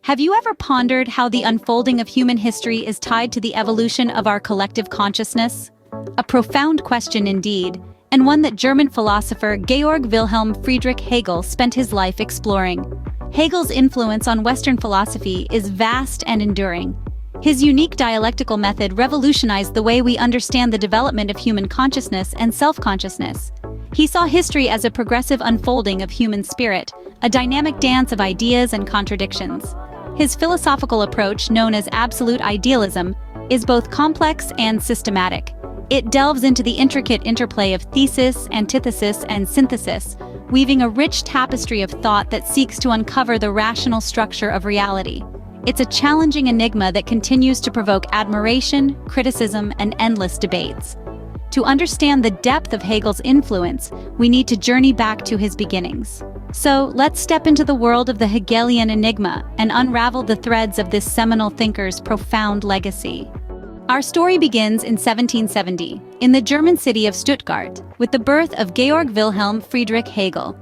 Have you ever pondered how the unfolding of human history is tied to the evolution of our collective consciousness? A profound question indeed, and one that German philosopher Georg Wilhelm Friedrich Hegel spent his life exploring. Hegel's influence on Western philosophy is vast and enduring. His unique dialectical method revolutionized the way we understand the development of human consciousness and self-consciousness. He saw history as a progressive unfolding of human spirit, a dynamic dance of ideas and contradictions. His philosophical approach, known as absolute idealism, is both complex and systematic. It delves into the intricate interplay of thesis, antithesis, and synthesis, weaving a rich tapestry of thought that seeks to uncover the rational structure of reality. It's a challenging enigma that continues to provoke admiration, criticism, and endless debates. To understand the depth of Hegel's influence, we need to journey back to his beginnings. So, let's step into the world of the Hegelian Enigma and unravel the threads of this seminal thinker's profound legacy. Our story begins in 1770, in the German city of Stuttgart, with the birth of Georg Wilhelm Friedrich Hegel.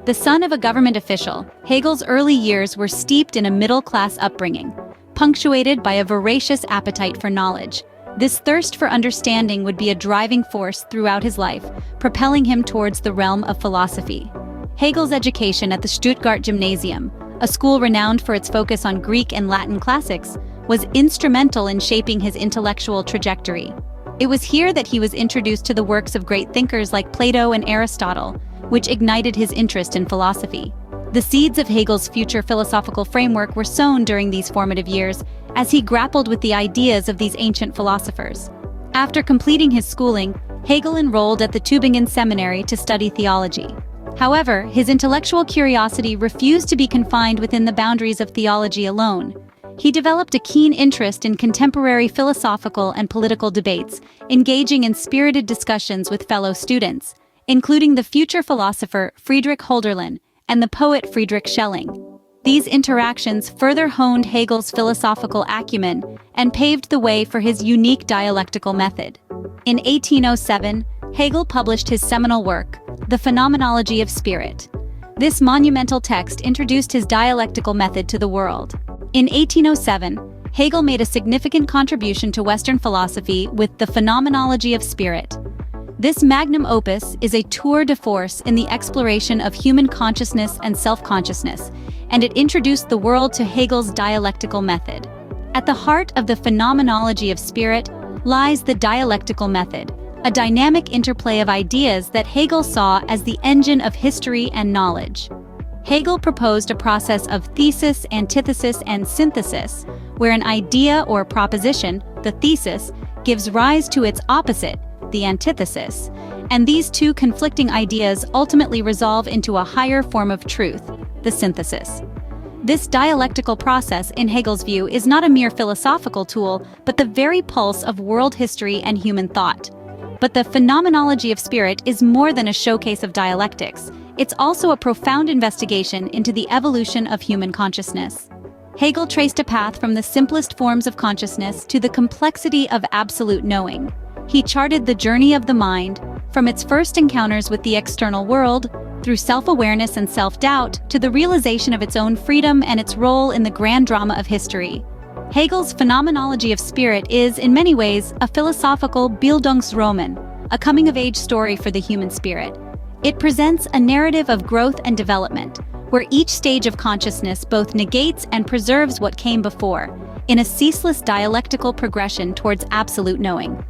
The son of a government official, Hegel's early years were steeped in a middle-class upbringing, punctuated by a voracious appetite for knowledge. This thirst for understanding would be a driving force throughout his life, propelling him towards the realm of philosophy. Hegel's education at the Stuttgart Gymnasium, a school renowned for its focus on Greek and Latin classics, was instrumental in shaping his intellectual trajectory. It was here that he was introduced to the works of great thinkers like Plato and Aristotle, which ignited his interest in philosophy. The seeds of Hegel's future philosophical framework were sown during these formative years as he grappled with the ideas of these ancient philosophers. After completing his schooling, Hegel enrolled at the Tübingen Seminary to study theology. However, his intellectual curiosity refused to be confined within the boundaries of theology alone. He developed a keen interest in contemporary philosophical and political debates, engaging in spirited discussions with fellow students, including the future philosopher Friedrich Hölderlin and the poet Friedrich Schelling. These interactions further honed Hegel's philosophical acumen and paved the way for his unique dialectical method. In 1807, Hegel published his seminal work, The Phenomenology of Spirit. This monumental text introduced his dialectical method to the world. In 1807, Hegel made a significant contribution to Western philosophy with The Phenomenology of Spirit. This magnum opus is a tour de force in the exploration of human consciousness and self-consciousness, and it introduced the world to Hegel's dialectical method. At the heart of the phenomenology of spirit lies the dialectical method, a dynamic interplay of ideas that Hegel saw as the engine of history and knowledge. Hegel proposed a process of thesis, antithesis, and synthesis, where an idea or proposition, the thesis, gives rise to its opposite, the antithesis, and these two conflicting ideas ultimately resolve into a higher form of truth, the synthesis. This dialectical process, in Hegel's view, is not a mere philosophical tool, but the very pulse of world history and human thought. But the phenomenology of spirit is more than a showcase of dialectics. It's also a profound investigation into the evolution of human consciousness. Hegel traced a path from the simplest forms of consciousness to the complexity of absolute knowing. He charted the journey of the mind, from its first encounters with the external world, through self-awareness and self-doubt, to the realization of its own freedom and its role in the grand drama of history. Hegel's Phenomenology of Spirit is, in many ways, a philosophical Bildungsroman, a coming-of-age story for the human spirit. It presents a narrative of growth and development, where each stage of consciousness both negates and preserves what came before, in a ceaseless dialectical progression towards absolute knowing.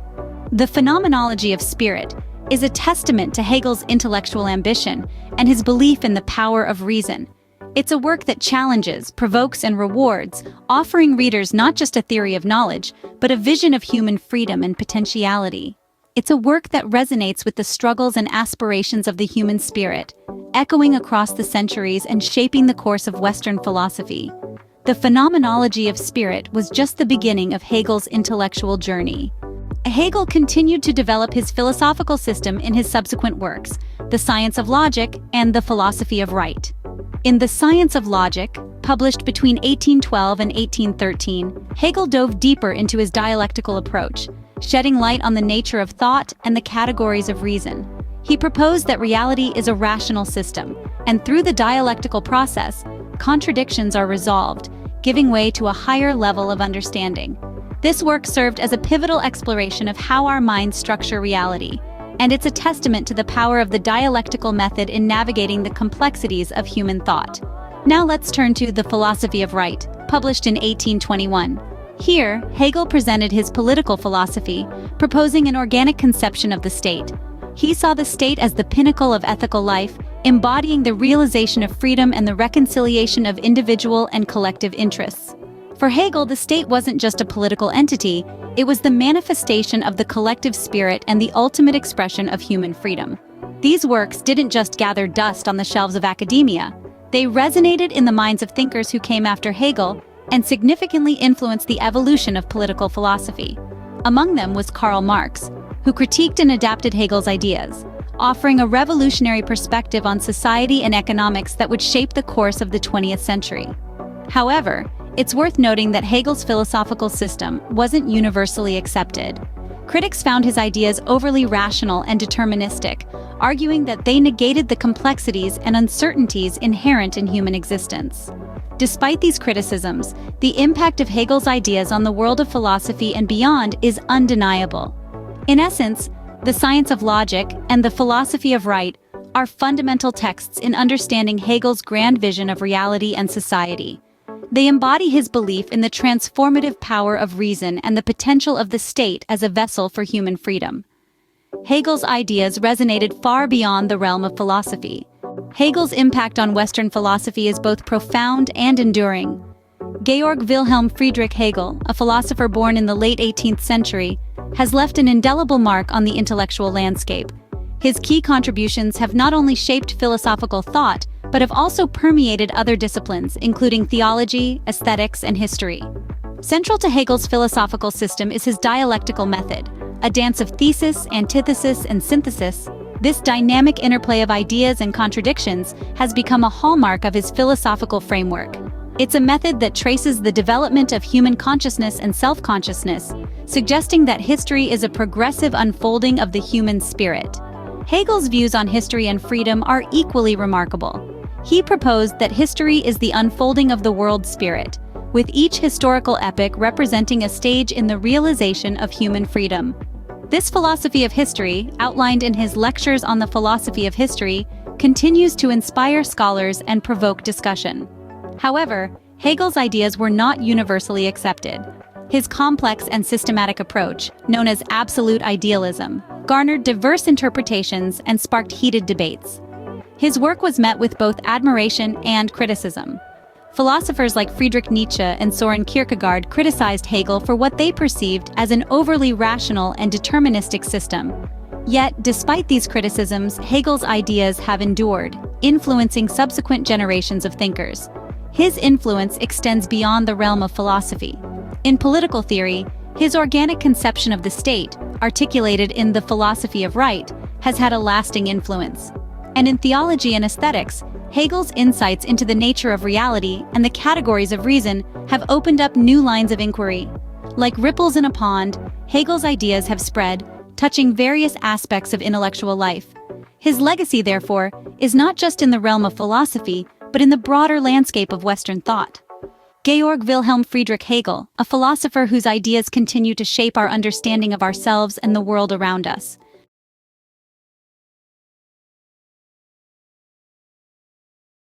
The Phenomenology of Spirit is a testament to Hegel's intellectual ambition and his belief in the power of reason. It's a work that challenges, provokes, and rewards, offering readers not just a theory of knowledge, but a vision of human freedom and potentiality. It's a work that resonates with the struggles and aspirations of the human spirit, echoing across the centuries and shaping the course of Western philosophy. The Phenomenology of Spirit was just the beginning of Hegel's intellectual journey. Hegel continued to develop his philosophical system in his subsequent works, The Science of Logic and The Philosophy of Right. In The Science of Logic, published between 1812 and 1813, Hegel dove deeper into his dialectical approach, shedding light on the nature of thought and the categories of reason. He proposed that reality is a rational system, and through the dialectical process, contradictions are resolved, giving way to a higher level of understanding. This work served as a pivotal exploration of how our minds structure reality, and it's a testament to the power of the dialectical method in navigating the complexities of human thought. Now let's turn to The Philosophy of Right, published in 1821. Here, Hegel presented his political philosophy, proposing an organic conception of the state. He saw the state as the pinnacle of ethical life, embodying the realization of freedom and the reconciliation of individual and collective interests. For Hegel, the state wasn't just a political entity, it was the manifestation of the collective spirit and the ultimate expression of human freedom. These works didn't just gather dust on the shelves of academia. They resonated in the minds of thinkers who came after Hegel and significantly influenced the evolution of political philosophy. Among them was Karl Marx, who critiqued and adapted Hegel's ideas, offering a revolutionary perspective on society and economics that would shape the course of the 20th century. However, it's worth noting that Hegel's philosophical system wasn't universally accepted. Critics found his ideas overly rational and deterministic, arguing that they negated the complexities and uncertainties inherent in human existence. Despite these criticisms, the impact of Hegel's ideas on the world of philosophy and beyond is undeniable. In essence, The Science of Logic and The Philosophy of Right are fundamental texts in understanding Hegel's grand vision of reality and society. They embody his belief in the transformative power of reason and the potential of the state as a vessel for human freedom. Hegel's ideas resonated far beyond the realm of philosophy. Hegel's impact on Western philosophy is both profound and enduring. Georg Wilhelm Friedrich Hegel, a philosopher born in the late 18th century, has left an indelible mark on the intellectual landscape. His key contributions have not only shaped philosophical thought, but have also permeated other disciplines, including theology, aesthetics, and history. Central to Hegel's philosophical system is his dialectical method, a dance of thesis, antithesis, and synthesis. This dynamic interplay of ideas and contradictions has become a hallmark of his philosophical framework. It's a method that traces the development of human consciousness and self-consciousness, suggesting that history is a progressive unfolding of the human spirit. Hegel's views on history and freedom are equally remarkable. He proposed that history is the unfolding of the world spirit, with each historical epoch representing a stage in the realization of human freedom. This philosophy of history, outlined in his Lectures on the Philosophy of History, continues to inspire scholars and provoke discussion. However, Hegel's ideas were not universally accepted. His complex and systematic approach, known as absolute idealism, garnered diverse interpretations and sparked heated debates. His work was met with both admiration and criticism. Philosophers like Friedrich Nietzsche and Soren Kierkegaard criticized Hegel for what they perceived as an overly rational and deterministic system. Yet, despite these criticisms, Hegel's ideas have endured, influencing subsequent generations of thinkers. His influence extends beyond the realm of philosophy. In political theory, his organic conception of the state, articulated in The Philosophy of Right, has had a lasting influence. And in theology and aesthetics, Hegel's insights into the nature of reality and the categories of reason have opened up new lines of inquiry. Like ripples in a pond, Hegel's ideas have spread, touching various aspects of intellectual life. His legacy, therefore, is not just in the realm of philosophy, but in the broader landscape of Western thought. Georg Wilhelm Friedrich Hegel, a philosopher whose ideas continue to shape our understanding of ourselves and the world around us.